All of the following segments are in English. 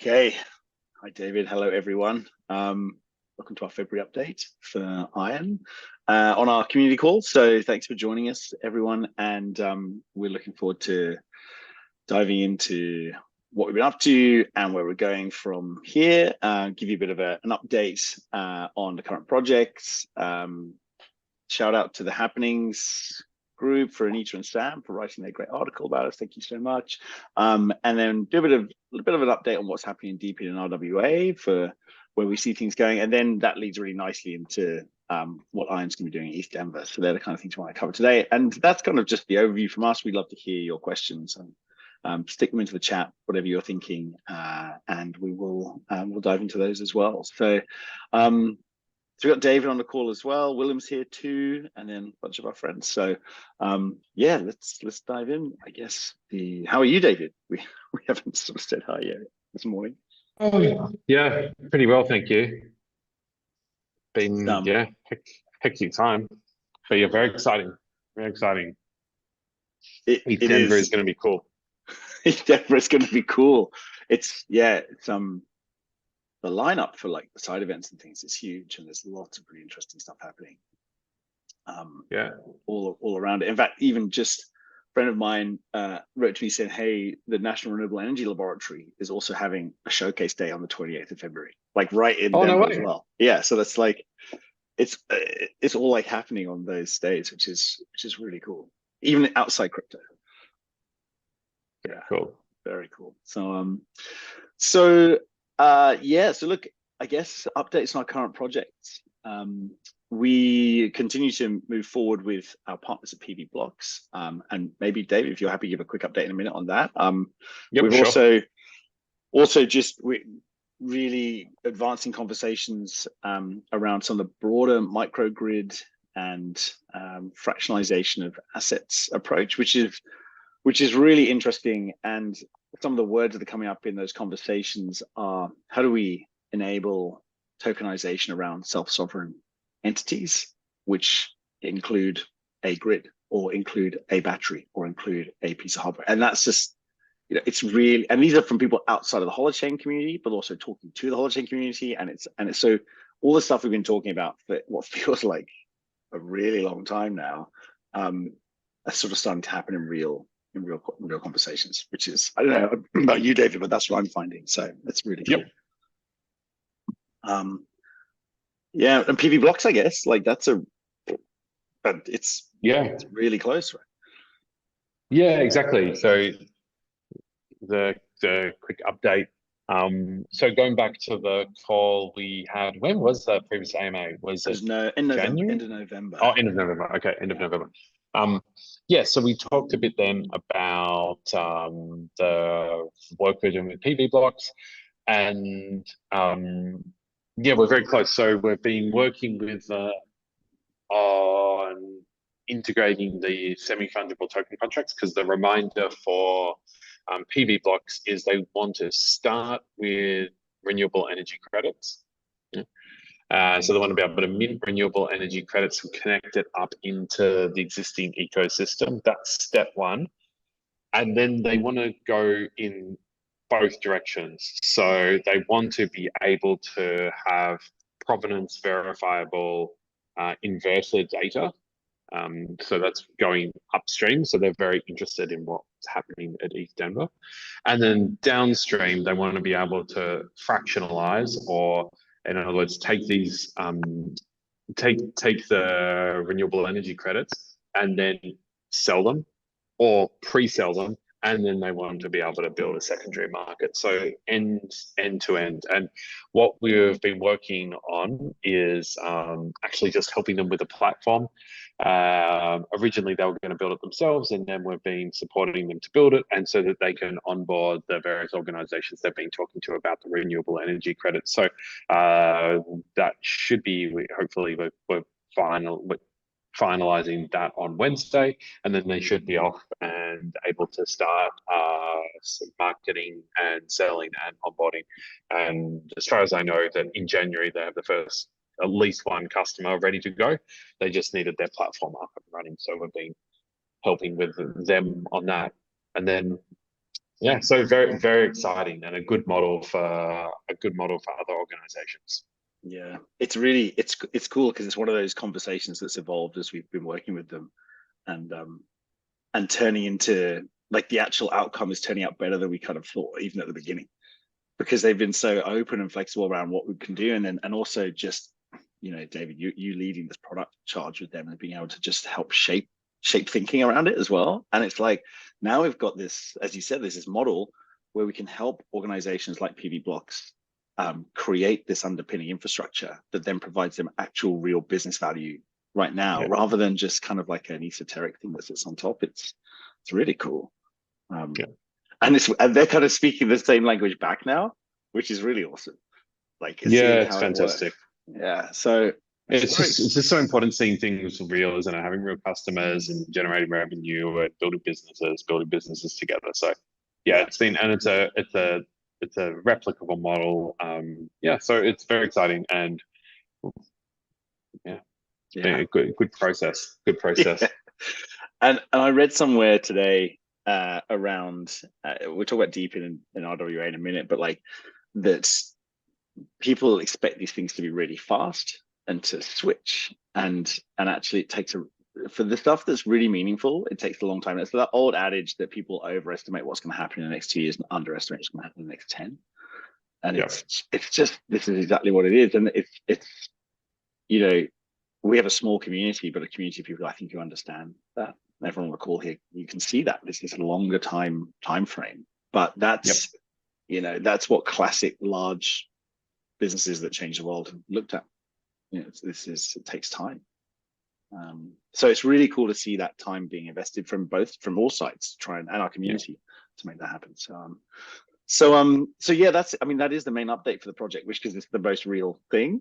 Okay. Hi, David. Hello, everyone. Welcome to our February update for Iron on our community call. So thanks for joining us, everyone. And we're looking forward to diving into what we've been up to and where we're going from here. Give you a bit of an update on the current projects. Shout out to the Happenings group for Anita and Sam for writing their great article about us. Thank you so much. And then do a bit of an update on what's happening in DP and RWA for where we see things going. And then that leads really nicely into what Iron's going to be doing in East Denver. So they're the kind of things we want to cover today. And that's kind of just the overview from us. We'd love to hear your questions and stick them into the chat, whatever you're thinking, and we'll dive into those as well. So so we've got David on the call as well. William's here too, and then a bunch of our friends. So yeah, let's dive in. I guess how are you, David? We haven't sort of said hi yet this morning. Oh yeah, pretty well, thank you. Been hectic time, but yeah, very exciting, very exciting. It Denver is going to be cool. Denver is going to be cool. It's the lineup for like the side events and things is huge, and there's lots of really interesting stuff happening. All around it. In fact, even just a friend of mine wrote to me saying, "Hey, the National Renewable Energy Laboratory is also having a showcase day on the 28th of February, like right in Denver as well." Yeah, so that's like it's all like happening on those days, which is really cool, even outside crypto. Yeah, cool, very cool. So so look, I guess updates on our current projects. We continue to move forward with our partners at PV Blocks. And maybe David, if you're happy, give a quick update in a minute on that. We've sure. also just really advancing conversations around some of the broader microgrid and fractionalization of assets approach, which is really interesting. And some of the words that are coming up in those conversations are, how do we enable tokenization around self-sovereign entities, which include a grid or include a battery or include a piece of hardware? And that's just, it's really, and these are from people outside of the holochain community, but also talking to the holochain community. And it's so all the stuff we've been talking about for what feels like a really long time now, are sort of starting to happen in real conversations, which is, I don't know about you, David, but that's what I'm finding. So it's really cool. Yeah, and PV Blocks, I guess, like but it's really close, right? Yeah, exactly. So the quick update. So going back to the call we had, when was the previous AMA? Was it in November? January? End of November. Oh, end of November. Okay, end of November. So we talked a bit then about the work we're doing with PV Blocks, and we're very close. So we've been working with on integrating the semi-fungible token contracts, because the reminder for PV Blocks is they want to start with renewable energy credits. So they want to be able to mint renewable energy credits and connect it up into the existing ecosystem. That's step one. And then they want to go in both directions. So they want to be able to have provenance verifiable inverter data. So that's going upstream. So they're very interested in what's happening at East Denver. And then downstream, they want to be able to fractionalize, or in other words, take these, take the renewable energy credits and then sell them or pre-sell them. And then they want to be able to build a secondary market. So end to end. And what we've been working on is actually just helping them with a platform. Originally, they were going to build it themselves, and then we've been supporting them to build it, and so that they can onboard the various organizations they've been talking to about the renewable energy credits. So that should be, hopefully, we're finalizing that on Wednesday, and then they should be off and able to start some marketing and selling and onboarding. And as far as I know, that in January they have the first at least one customer ready to go. They just needed their platform up and running, so we've been helping with them on that. And then Yeah, so very, very exciting and a good model for other organizations. Yeah, it's really it's cool because it's one of those conversations that's evolved as we've been working with them, and turning into like the actual outcome is turning out better than we kind of thought even at the beginning, because they've been so open and flexible around what we can do, and then and also just, you know, David, you leading this product charge with them and being able to just help shape thinking around it as well. And it's like now we've got this, as you said, there's this model where we can help organizations like PV Blocks create this underpinning infrastructure that then provides them actual real business value right now, Yeah. rather than just kind of like an esoteric thing that sits on top. It's really cool. Yeah. And they're kind of speaking the same language back now, which is really awesome. Like Yeah, seeing it's how it works. fantastic. Yeah. So It's just so important seeing things real, isn't it? Having real customers and generating revenue and building businesses together. So yeah, yeah, it's been, and it's a replicable model. Yeah, so it's very exciting, and yeah, it's been yeah. a good process. Good Yeah. process. And I read somewhere today around we'll talk about deep in RWA in a minute, but like that people expect these things to be really fast and to switch, and actually it takes a for the stuff that's really meaningful, it takes a long time. It's that old adage that people overestimate what's going to happen in the next 2 years and underestimate what's going to happen in the next 10. And Yeah, it's just, this is exactly what it is. And it's you know, we have a small community, but a community of people I think who understand that. Everyone on the call here, you can see that this is a longer time frame, but yep, that's, you know, that's what classic large businesses that change the world have looked at. You know, it takes time. So it's really cool to see that time being invested from all sides to try and our yeah, community to make that happen. So yeah, that's, I mean, that is the main update for the project, which, because it's the most real thing.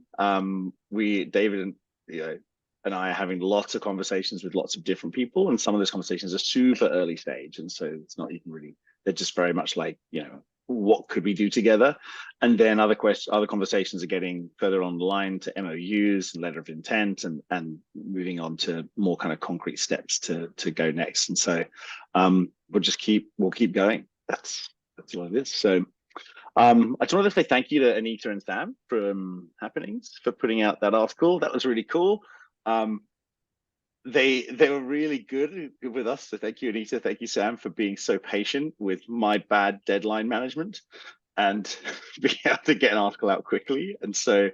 We, David and, you know, and I are having lots of conversations with lots of different people, and some of those conversations are super early stage, and so it's not even really, they're just very much like, you know, what could we do together? And then other conversations are getting further on the line to MOUs and letter of intent, and moving on to more kind of concrete steps to go next. And so we'll keep going. That's what it is. So I just wanted to say thank you to Anita and Sam from Happenings for putting out that article. That was really cool. Um, they were really good with us. So thank you, Anita. Thank you, Sam, for being so patient with my bad deadline management and being able to get an article out quickly. And so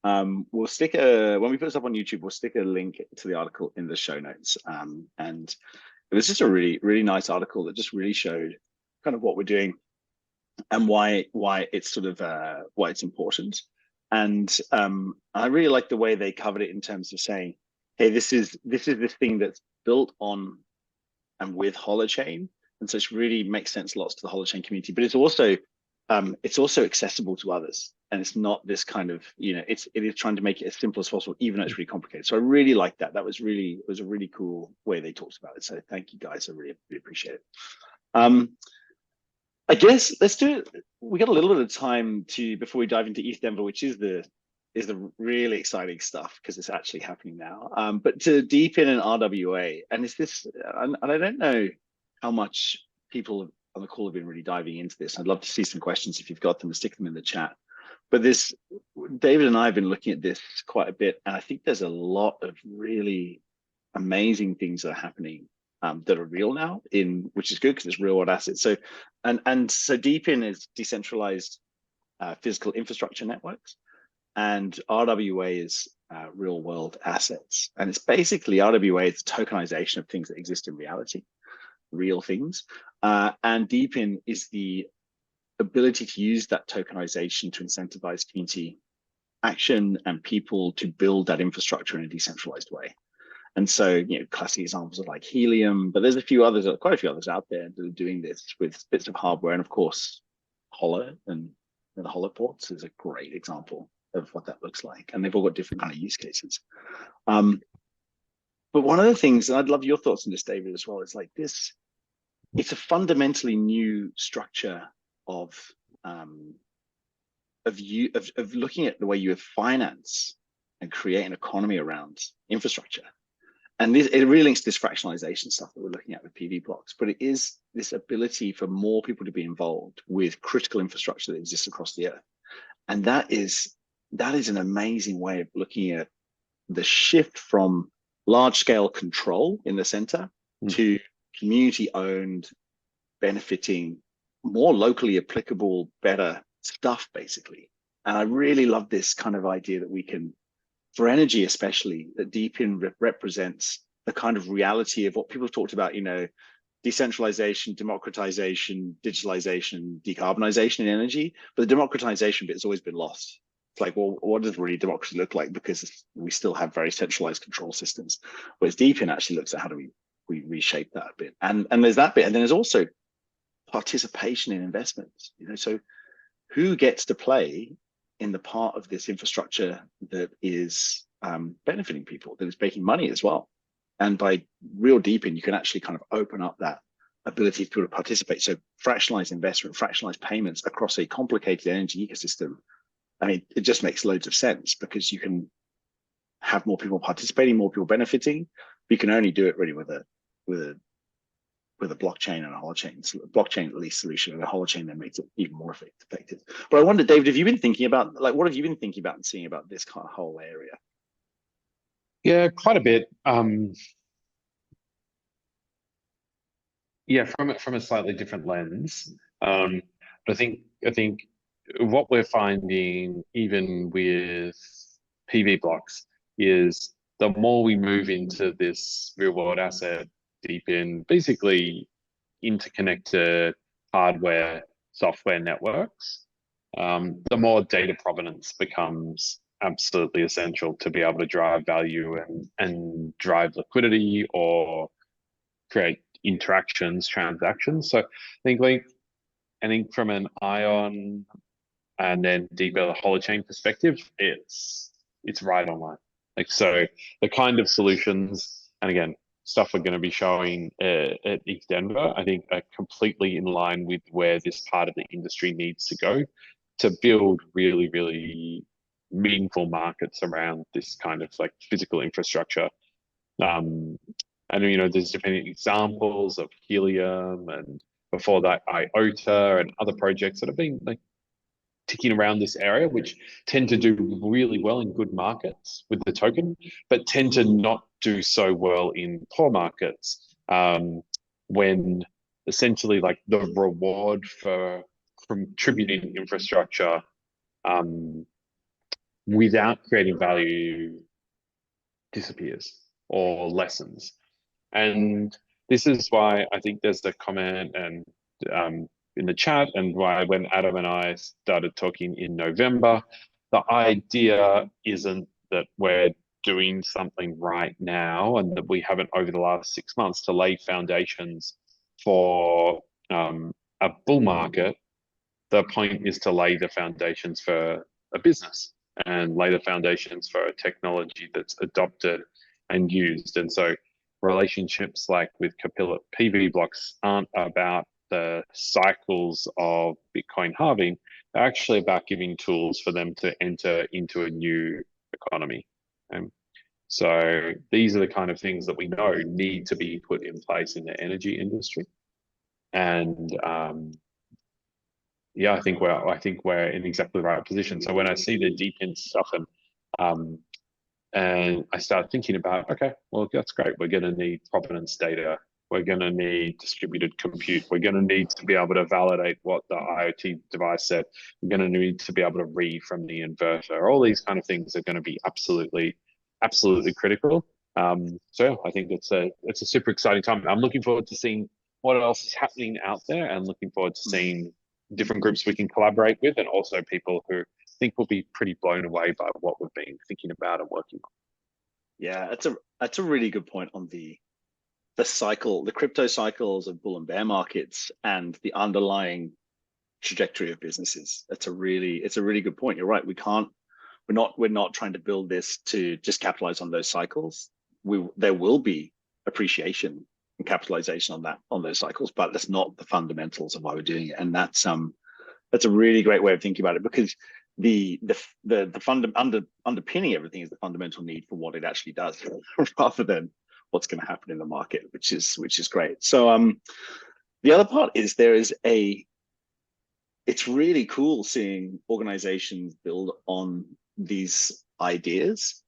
we'll stick when we put this up on YouTube, we'll stick a link to the article in the show notes. And it was just a really, really nice article that just really showed kind of what we're doing and why it's sort of why it's important. And I really like the way they covered it in terms of saying, hey, this is this thing that's built on and with Holochain, and so it really makes sense lots to the Holochain community. But it's also accessible to others, and it's not this kind of, you know, it is trying to make it as simple as possible, even though it's really complicated. So I really like that. It was a really cool way they talked about it. So thank you guys. I really appreciate it. I guess let's do it. We got a little bit of time to before we dive into ETHDenver, which is the really exciting stuff because it's actually happening now. But to deepen in RWA, and it's this, and I don't know how much people on the call have been really diving into this. I'd love to see some questions if you've got them, stick them in the chat. But this, David and I have been looking at this quite a bit, and I think there's a lot of really amazing things that are happening that are real now, which is good because it's real world assets. So so DeepIn is decentralized physical infrastructure networks, and RWA is real world assets. And it's basically RWA is tokenization of things that exist in reality, real things. And DeepIn is the ability to use that tokenization to incentivize community action and people to build that infrastructure in a decentralized way. And so, you know, classic examples of like Helium, but there's quite a few others out there that are doing this with bits of hardware. And of course, Holo and the Holo ports is a great example of what that looks like. And they've all got different kind of use cases. But one of the things, and I'd love your thoughts on this, David, as well, is like this, it's a fundamentally new structure of looking at the way you finance and create an economy around infrastructure. And it really links to this fractionalization stuff that we're looking at with PV Blocks, but it is this ability for more people to be involved with critical infrastructure that exists across the earth. And that is an amazing way of looking at the shift from large scale control in the center to community owned, benefiting, more locally applicable, better stuff, basically. And I really love this kind of idea that we can, for energy especially, that Deepin represents the kind of reality of what people have talked about, decentralization, democratization, digitalization, decarbonization in energy. But the democratization bit has always been lost. It's like, well, what does really democracy look like? Because we still have very centralized control systems. Whereas Deepin actually looks at how do we reshape that a bit. And there's that bit. And then there's also participation in investments. So who gets to play in the part of this infrastructure that is benefiting people, that is making money as well? And by real Deepin, you can actually kind of open up that ability for people to participate. So fractionalized investment, fractionalized payments across a complicated energy ecosystem. I mean, it just makes loads of sense because you can have more people participating, more people benefiting. You can only do it really with a blockchain and a holochain, blockchain at least solution, and a holochain then makes it even more effective. But I wonder, David, have you been thinking about, what have you been thinking about and seeing about this kind of whole area? Yeah, quite a bit. Yeah, from a slightly different lens. But I think what we're finding, even with PV blocks, is the more we move into this real world asset Deepin, basically interconnected hardware, software networks, the more data provenance becomes absolutely essential to be able to drive value and drive liquidity or create transactions. So I think from an Ion and then deeper holochain perspective, it's right on line. So the kind of solutions, and again, stuff we're going to be showing at ETH Denver, I think are completely in line with where this part of the industry needs to go to build really, really meaningful markets around this kind of physical infrastructure. And there's different examples of Helium, and before that IOTA and other projects that have been ticking around this area, which tend to do really well in good markets with the token, but tend to not do so well in poor markets, when essentially the reward for contributing infrastructure without creating value disappears or lessens. And this is why I think there's the comment and in the chat, and why when Adam and I started talking in November, the idea isn't that we're doing something right now and that we haven't over the last 6 months to lay foundations for a bull market. The point is to lay the foundations for a business and lay the foundations for a technology that's adopted and used. And so relationships like with Capilla PV blocks aren't about the cycles of Bitcoin halving. They're actually about giving tools for them to enter into a new economy. So these are the kind of things that we know need to be put in place in the energy industry. And yeah, I think we're in exactly the right position. So when I see the Deepin stuff and I start thinking about, okay, well, that's great. We're going to need provenance data. We're going to need distributed compute. We're going to need to be able to validate what the IoT device said. We're going to need to be able to read from the inverter. All these kind of things are going to be absolutely critical. So I think it's a super exciting time. I'm looking forward to seeing what else is happening out there, and looking forward to seeing different groups we can collaborate with, and also people who think will be pretty blown away by what we've been thinking about and working on. Yeah, that's a really good point on the cycle, the crypto cycles of bull and bear markets, and the underlying trajectory of businesses. It's a really good point. You're right. We're not trying to build this to just capitalize on those cycles. There will be appreciation and capitalization on those cycles, but that's not the fundamentals of why we're doing it. And that's a really great way of thinking about it, because the underpinning everything is the fundamental need for what it actually does, rather than what's going to happen in the market, which is great. So The other part is it's really cool seeing organizations build on these ideas.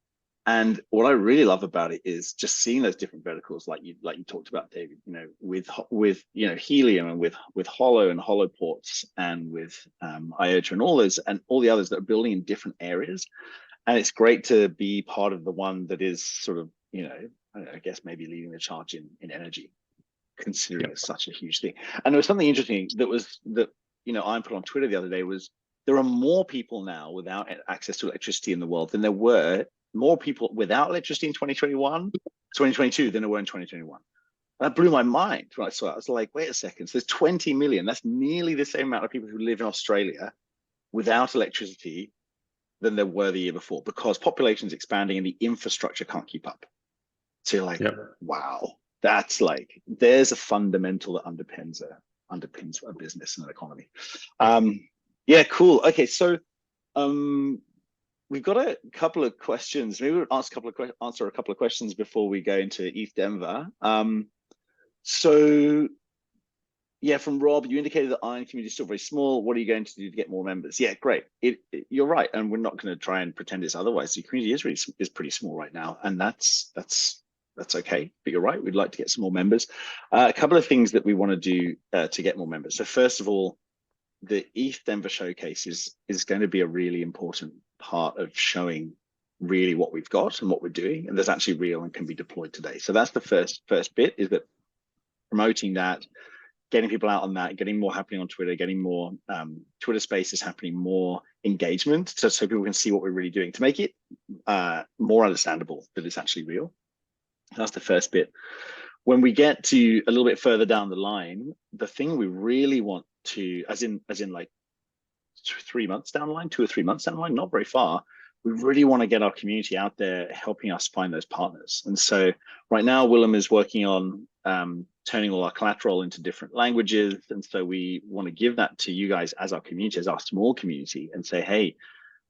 And what I really love about it is just seeing those different verticals, like you talked about, David. With helium, and with Hollow and Hollow ports, and with IOTA and all the others that are building in different areas. And it's great to be part of the one that is sort of, I guess maybe leading the charge in energy, considering it's such a huge thing. And there was something interesting that I put on Twitter the other day, was there are more people now without access to electricity in the world than there were more people without electricity in 2022 than there were in 2021. That blew my mind when I saw it. I was like, wait a second, so there's 20 million. That's nearly the same amount of people who live in Australia without electricity than there were the year before, because population is expanding and the infrastructure can't keep up. So you're like, wow, that's like, there's a fundamental that underpins a business and an economy. Yeah, cool. Okay, so we've got a couple of questions. Maybe we'll answer a couple of questions before we go into ETH Denver. So yeah, from Rob, you indicated that Iron community is still very small. What are you going to do to get more members? Yeah, great. You're right, and we're not going to try and pretend it's otherwise. The community is pretty small right now, and that's okay. But you're right, we'd like to get some more members. A couple of things that we want to do to get more members. So first of all, the ETH Denver showcase is going to be a really important part of showing really what we've got and what we're doing, and that's actually real and can be deployed today. So that's the first bit, is that promoting that, getting people out on that, getting more happening on Twitter, getting more Twitter spaces happening, more engagement, so people can see what we're really doing, to make it more understandable that it's actually real. That's the first bit. When we get to a little bit further down the line, the thing we really want to, as in like 3 months down the line, 2 or 3 months down the line, not very far, we really want to get our community out there helping us find those partners. And so right now, Willem is working on turning all our collateral into different languages. And so we want to give that to you guys as our community, as our small community, and say, hey,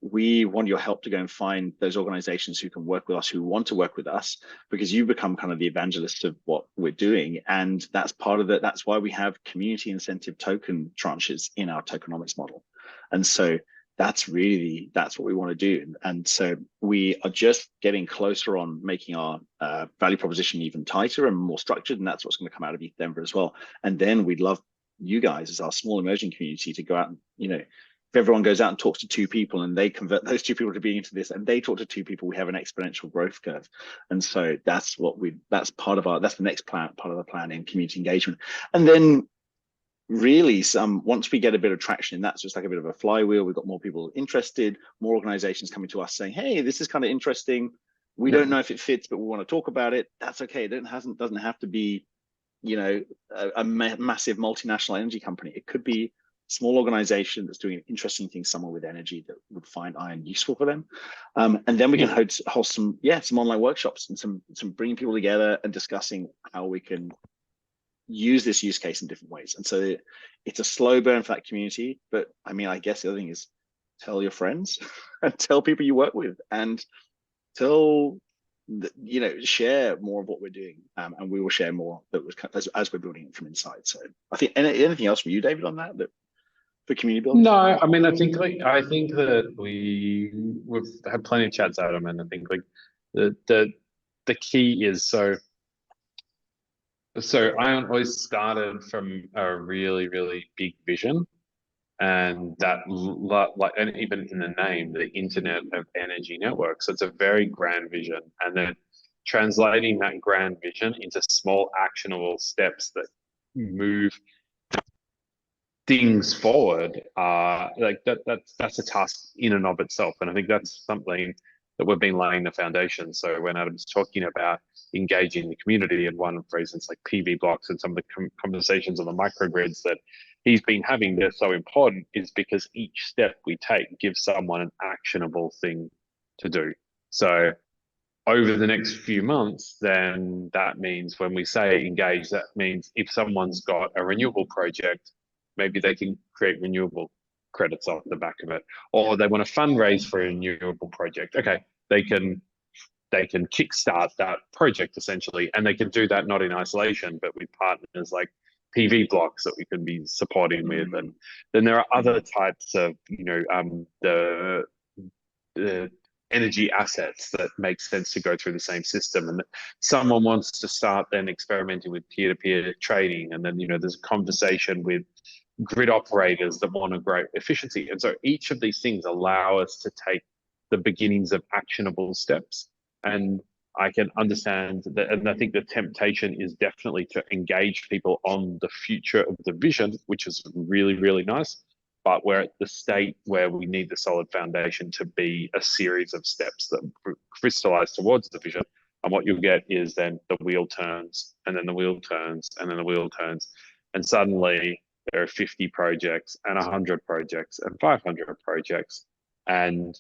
we want your help to go and find those organizations who can work with us, who want to work with us, because you become kind of the evangelists of what we're doing. And that's part of it. That's why we have community incentive token tranches in our tokenomics model. And so that's what we want to do. And so we are just getting closer on making our value proposition even tighter and more structured. And that's what's going to come out of ETH Denver as well. And then we'd love you guys, as our small emerging community, to go out and, if everyone goes out and talks to 2 people and they convert those 2 people to being into this, and they talk to 2 people, we have an exponential growth curve. And so that's the next part of the plan in community engagement. And then really once we get a bit of traction, that's just like a bit of a flywheel. We've got more people interested, more organizations coming to us saying, hey, this is kind of interesting. We don't know if it fits, but we want to talk about it. That's okay. It doesn't have to be, a massive multinational energy company. It could be small organization that's doing an interesting thing somewhere with energy that would find Iron useful for them. And then we can hold some online workshops and some bringing people together and discussing how we can use this use case in different ways. And so it's a slow burn for that community. But I mean, I guess the other thing is tell your friends and tell people you work with, and share more of what we're doing, and we will share more as we're building it from inside. So I think, anything else from you, David, on that for community building? No, I mean, I think that we've had plenty of chats, Adam, and I think like the key is so Ion always started from a really, really big vision, and that and even in the name, the Internet of Energy Network. So it's a very grand vision, and then translating that grand vision into small actionable steps that move things forward, that's a task in and of itself. And I think that's something that we've been laying the foundation. So when Adam's talking about engaging the community, and one of the reasons like PV blocks and some of the conversations on the microgrids that he's been having, they're so important, is because each step we take gives someone an actionable thing to do. So over the next few months, then that means when we say engage, that means if someone's got a renewable project, maybe they can create renewable credits off the back of it, or they want to fundraise for a renewable project. Okay, they can kickstart that project essentially, and they can do that not in isolation, but with partners like PV blocks that we can be supporting with, and then there are other types of the energy assets that make sense to go through the same system, and someone wants to start then experimenting with peer-to-peer trading, and then there's a conversation with grid operators that want to grow efficiency. And so each of these things allow us to take the beginnings of actionable steps. And I can understand that, and I think the temptation is definitely to engage people on the future of the vision, which is really, really nice. But we're at the state where we need the solid foundation to be a series of steps that crystallize towards the vision. And what you'll get is then the wheel turns, and then the wheel turns, and then the wheel turns. And suddenly there are 50 projects and 100 projects and 500 projects. And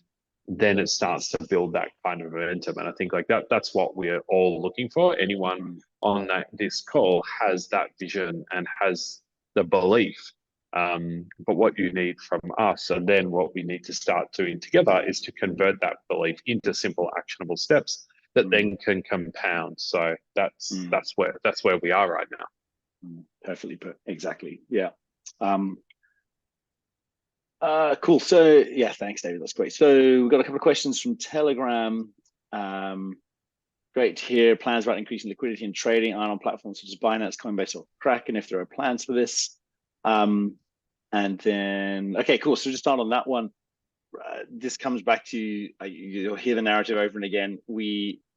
then it starts to build that kind of momentum. And I think like that's what we're all looking for. Anyone on this call has that vision and has the belief. But what you need from us, and then what we need to start doing together, is to convert that belief into simple, actionable steps that then can compound. So that's where we are right now. Perfectly put. Exactly. Yeah. Cool. So yeah, thanks, David. That's great. So we've got a couple of questions from Telegram. Great to hear plans about increasing liquidity and trading on platforms such as Binance, Coinbase, or Kraken, if there are plans for this. And then, okay, cool. So just start on that one. This comes back to, you'll hear the narrative over and again.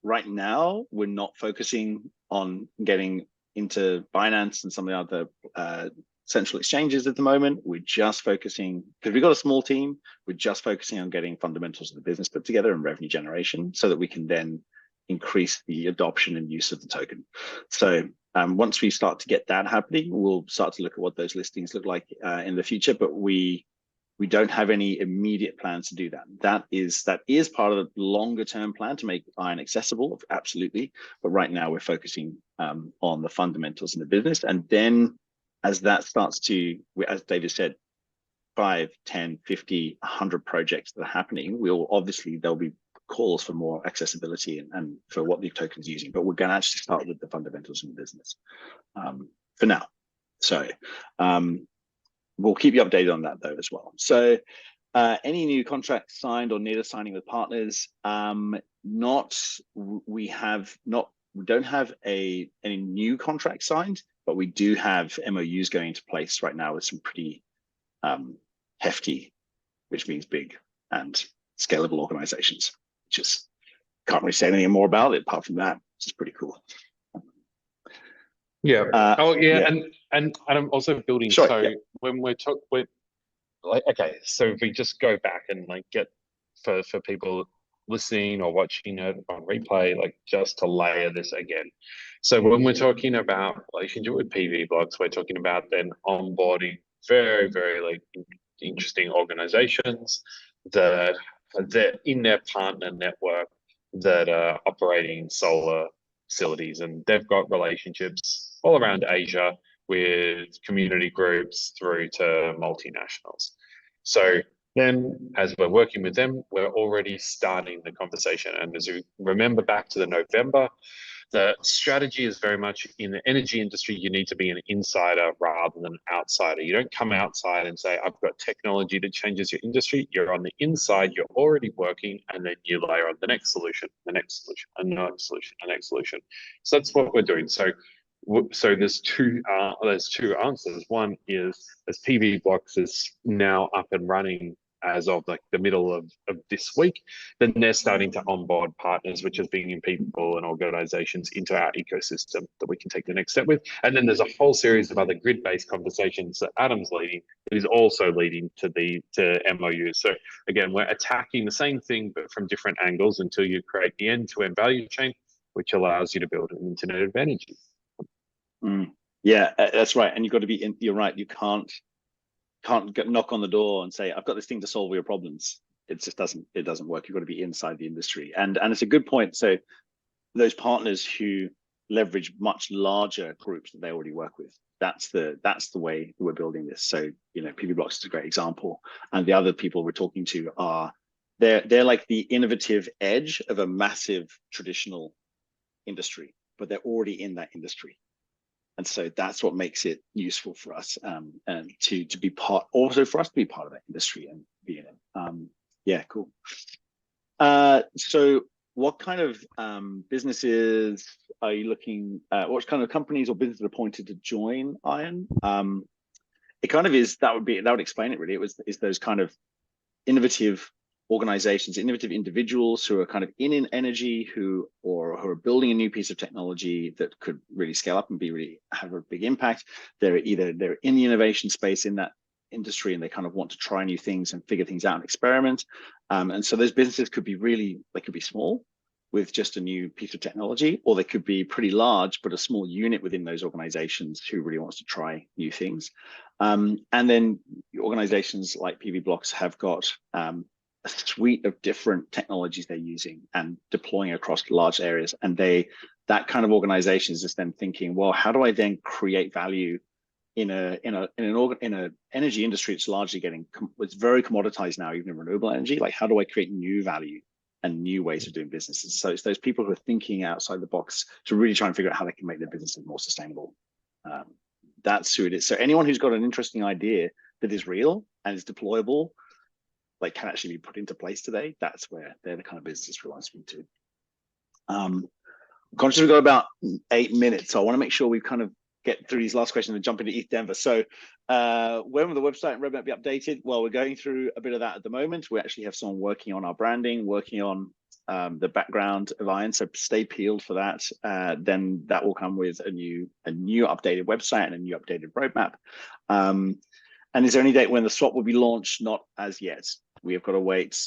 Right now, we're not focusing on getting into Binance and some of the other central exchanges at the moment. We're just focusing, because we've got a small team, we're just focusing on getting fundamentals of the business put together and revenue generation so that we can then increase the adoption and use of the token. So once we start to get that happening, we'll start to look at what those listings look like in the future, but we don't have any immediate plans to do that. That is part of the longer term plan to make Iron accessible, absolutely. But right now we're focusing on the fundamentals in the business. And then as that starts to, as David said, 5, 10, 50, 100 projects that are happening, there'll be calls for more accessibility and for what the token's using. But we're going to actually start with the fundamentals in the business for now. So we'll keep you updated on that though as well. So any new contracts signed or near signing with partners? We don't have any new contracts signed, but we do have MOUs going into place right now with some pretty hefty, which means big and scalable organizations. Just can't really say anything more about it apart from that. It's just pretty cool. Yeah. And I'm also building. Sure, so yeah. When we're okay, so if we just go back and get for people listening or watching it on replay, just to layer this again. So when we're talking about relationship with PV blocks, we're talking about then onboarding very, very interesting organizations that in their partner network that are operating solar facilities, and they've got relationships all around Asia with community groups through to multinationals. So then as we're working with them, we're already starting the conversation. And as you remember back to the November, the strategy is very much in the energy industry, you need to be an insider rather than an outsider. You don't come outside and say, I've got technology that changes your industry. You're on the inside, you're already working, and then you layer on the next solution, the next solution, another solution, the next solution. So that's what we're doing. So there's two answers. One is, as PV Blocks is now up and running as of the middle of this week, then they're starting to onboard partners, which is bringing people and organizations into our ecosystem that we can take the next step with. And then there's a whole series of other grid-based conversations that Adam's leading that is also leading to MOUs. So again, we're attacking the same thing, but from different angles until you create the end-to-end value chain, which allows you to build an internet of energy. Yeah, that's right. And you've got to be you're right. You can't knock on the door and say, I've got this thing to solve your problems. It just doesn't work. You've got to be inside the industry. And it's a good point. So those partners who leverage much larger groups that they already work with, that's the way we're building this. So, PV Blocks is a great example. And the other people we're talking to they're like the innovative edge of a massive traditional industry, but they're already in that industry. And so that's what makes it useful for us, and to be part, also for us to be part of that industry and be in it. Yeah, cool. So what kind of businesses are you looking at? What kind of companies or businesses are appointed to join Iron? It kind of is, that would explain it really. It's those kind of innovative organizations, innovative individuals who are kind of in energy, who are building a new piece of technology that could really scale up and have a big impact. They're in the innovation space in that industry, and they kind of want to try new things and figure things out and experiment. And so those businesses could be small with just a new piece of technology, or they could be pretty large, but a small unit within those organizations who really wants to try new things. And then organizations like PV-Blocks have got a suite of different technologies they're using and deploying across large areas. And that kind of organization is just then thinking, well, how do I then create value in an energy industry? It's largely it's very commoditized now, even in renewable energy. Like, how do I create new value and new ways of doing businesses? So it's those people who are thinking outside the box to really try and figure out how they can make their businesses more sustainable. That's who it is. So anyone who's got an interesting idea that is real and is deployable, like can actually be put into place today, that's where they're the kind of business we want to speak to. Conscious we've got about 8 minutes, so I want to make sure we kind of get through these last questions and jump into ETH Denver. So when will the website and roadmap be updated? Well, we're going through a bit of that at the moment. We actually have someone working on our branding, working on the background of Iron, so stay peeled for that. Then that will come with a new updated website and a new updated roadmap. And is there any date when the swap will be launched? Not as yet. We have got to wait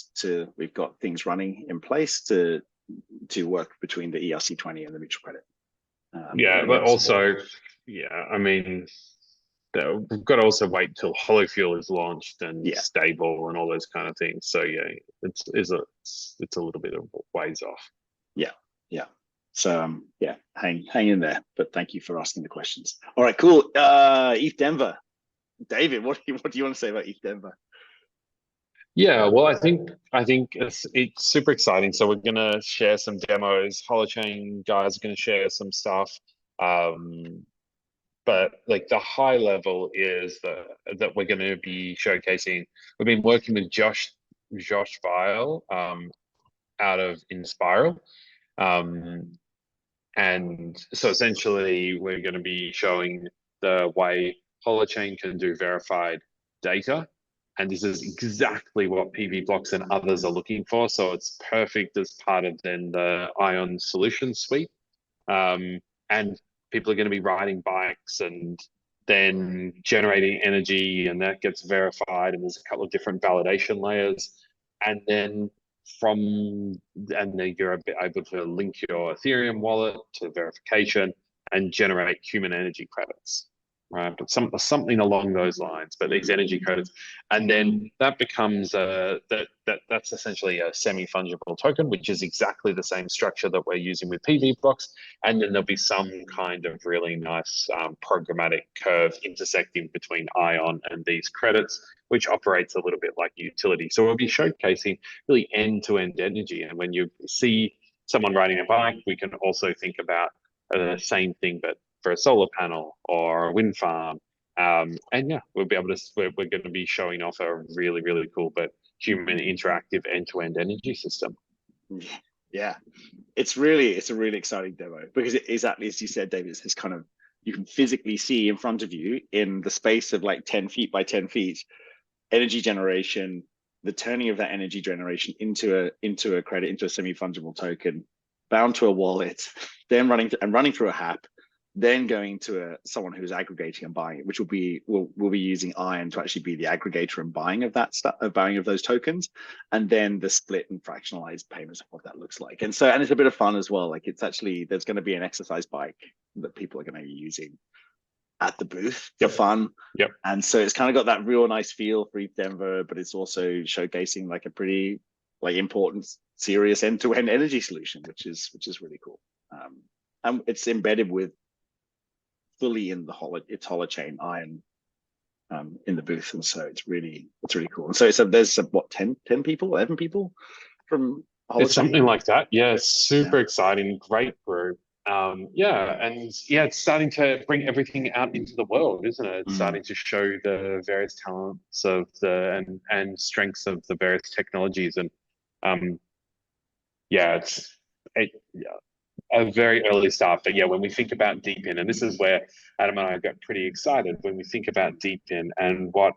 we've got things running in place to work between the ERC20 and the mutual credit. Yeah, but also, I mean, we've got to also wait till HoloFuel is launched and stable and all those kind of things. So yeah, it's a little bit of ways off. Yeah. So hang in there. But thank you for asking the questions. All right, cool. ETH Denver, David, what do you want to say about ETH Denver? Yeah, well, I think it's super exciting. So we're gonna share some demos. Holochain guys are gonna share some stuff. But like the high level is that we're going to be showcasing. We've been working with Josh Weil out of Inspiral, and so essentially we're going to be showing the way Holochain can do verified data, and this is exactly what PV-Blocks and others are looking for. So it's perfect as part of then the Ion solution suite, and people are going to be riding bikes and then generating energy, and that gets verified, and there's a couple of different validation layers, and then you're able to link your Ethereum wallet to verification and generate human energy credits, right? But something along those lines, but these energy credits, and then that becomes that's essentially a semi-fungible token, which is exactly the same structure that we're using with PV-Blocks, and then there'll be some kind of really nice programmatic curve intersecting between Ion and these credits, which operates a little bit like a utility. So we'll be showcasing really end-to-end energy, and when you see someone riding a bike, we can also think about the same thing, but for a solar panel or a wind farm. And yeah, we're going to be showing off a really, really cool but human interactive end-to-end energy system. Yeah, it's a really exciting demo, because it is exactly as you said, David. It's this kind of, you can physically see in front of you in the space of like 10 feet by 10 feet, energy generation, the turning of that energy generation into a credit, into a semi-fungible token, bound to a wallet, then running through a HAP, then going to someone who's aggregating and buying it, which we'll be using Iron to actually be the aggregator and buying of that stuff, buying of those tokens, and then the split and fractionalized payments of what that looks like. And it's a bit of fun as well. Like, it's actually, there's going to be an exercise bike that people are going to be using at the booth for fun. Yep. And so it's kind of got that real nice feel for ETH Denver, but it's also showcasing like a pretty important, serious end-to-end energy solution, which is really cool. And it's embedded with fully in it's Holochain Iron in the booth, and so it's really cool. And so there's what 10 people, 11 people from Holochain? It's something like that. Yeah, super exciting, great group. it's starting to bring everything out into the world, isn't it? It's starting to show the various talents of and strengths of the various technologies, and it's a very early start. But yeah, when we think about DeepIn, and this is where Adam and I got pretty excited when we think about DeepIn and what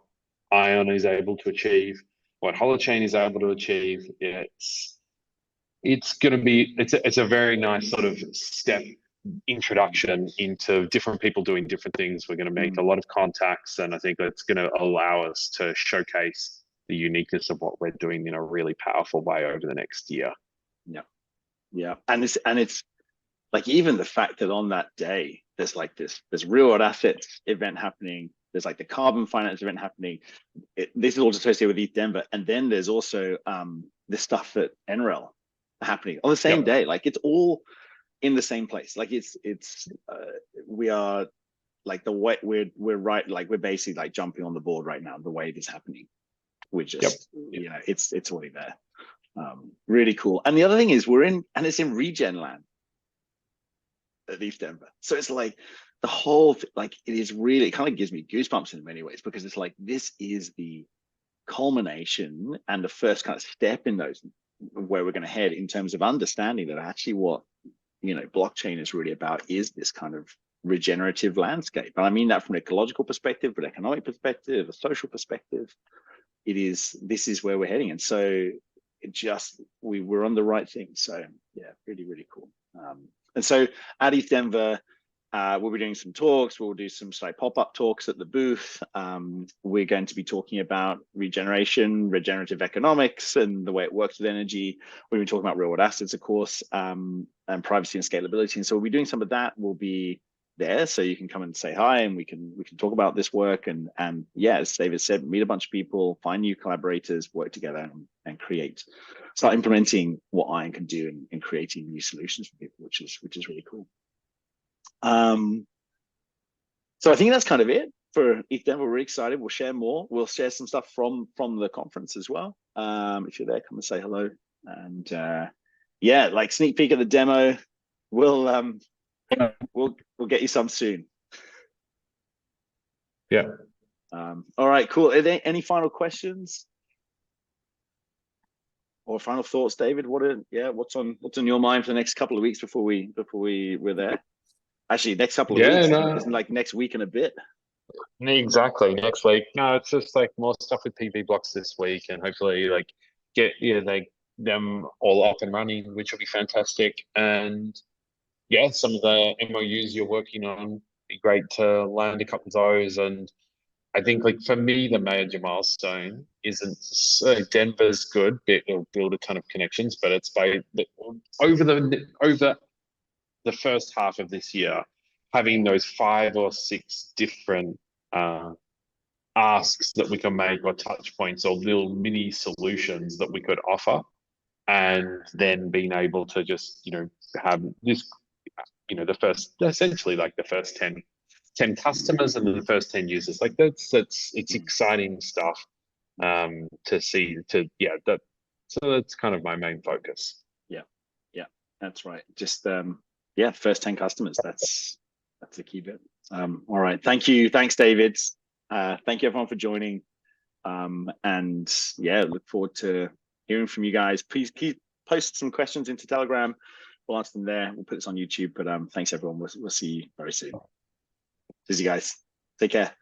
Ion is able to achieve, what Holochain is able to achieve. It's going to be it's a very nice sort of step introduction into different people doing different things. We're going to make a lot of contacts, and I think that's going to allow us to showcase the uniqueness of what we're doing in a really powerful way over the next year. Yeah, and it's like, even the fact that on that day there's real world assets event happening, there's like the carbon finance event happening. This is all associated with ETH Denver, and then there's also the stuff at NREL happening on the same day. Like, it's all in the same place. Like, we are like the way we're right. Like, we're basically like jumping on the board right now. The way it is happening, we're just it's already there. Really cool. And the other thing is, it's in regen land at ETH Denver. So it's like the whole like, it kind of gives me goosebumps in many ways, because it's like, this is the culmination and the first kind of step in those, where we're going to head in terms of understanding that actually what blockchain is really about is this kind of regenerative landscape. And I mean that from an ecological perspective, but economic perspective, a social perspective. This is where we're heading. And so we're on the right thing. So yeah, really, really cool. And so at ETH Denver, we'll be doing some talks. We'll do some pop-up talks at the booth. We're going to be talking about regenerative economics, and the way it works with energy. We've been talking about real world assets, of course, and privacy and scalability. And so we'll be doing some of that. We'll be there, so you can come and say hi, and we can talk about this work. And yeah, as David said, meet a bunch of people, find new collaborators, work together, and start implementing what Ion can do in creating new solutions for people, which is really cool. So I think that's kind of it for ETH Denver. We're really excited. We'll share more. We'll share some stuff from the conference as well. If you're there, come and say hello. And yeah, like sneak peek at the demo. We'll get you some soon. Yeah. All right, cool. Are there any final questions or final thoughts, David? What's on your mind for the next couple of weeks before we're there? Actually, next couple of weeks, isn't like next week and a bit. Exactly, next week. No, it's just like more stuff with PV blocks this week, and hopefully like get them all up and running, which will be fantastic. And yeah, some of the MOUs you're working on, be great to land a couple of those. And I think, like, for me, the major milestone isn't Denver's good, it'll build a ton of connections, but it's over the first half of this year, having those 5 or 6 different asks that we can make, or touch points, or little mini solutions that we could offer, and then being able to just have this essentially like the first 10 customers and the first 10 users. Like it's exciting stuff to see. So that's kind of my main focus. Yeah, that's right. Just first 10 customers. That's the key bit. All right, thanks David. Thank you everyone for joining, and yeah, look forward to hearing from you guys. Please post some questions into Telegram. We'll answer them there. We'll put this on YouTube, but thanks everyone. We'll see you very soon. See you guys. Take care.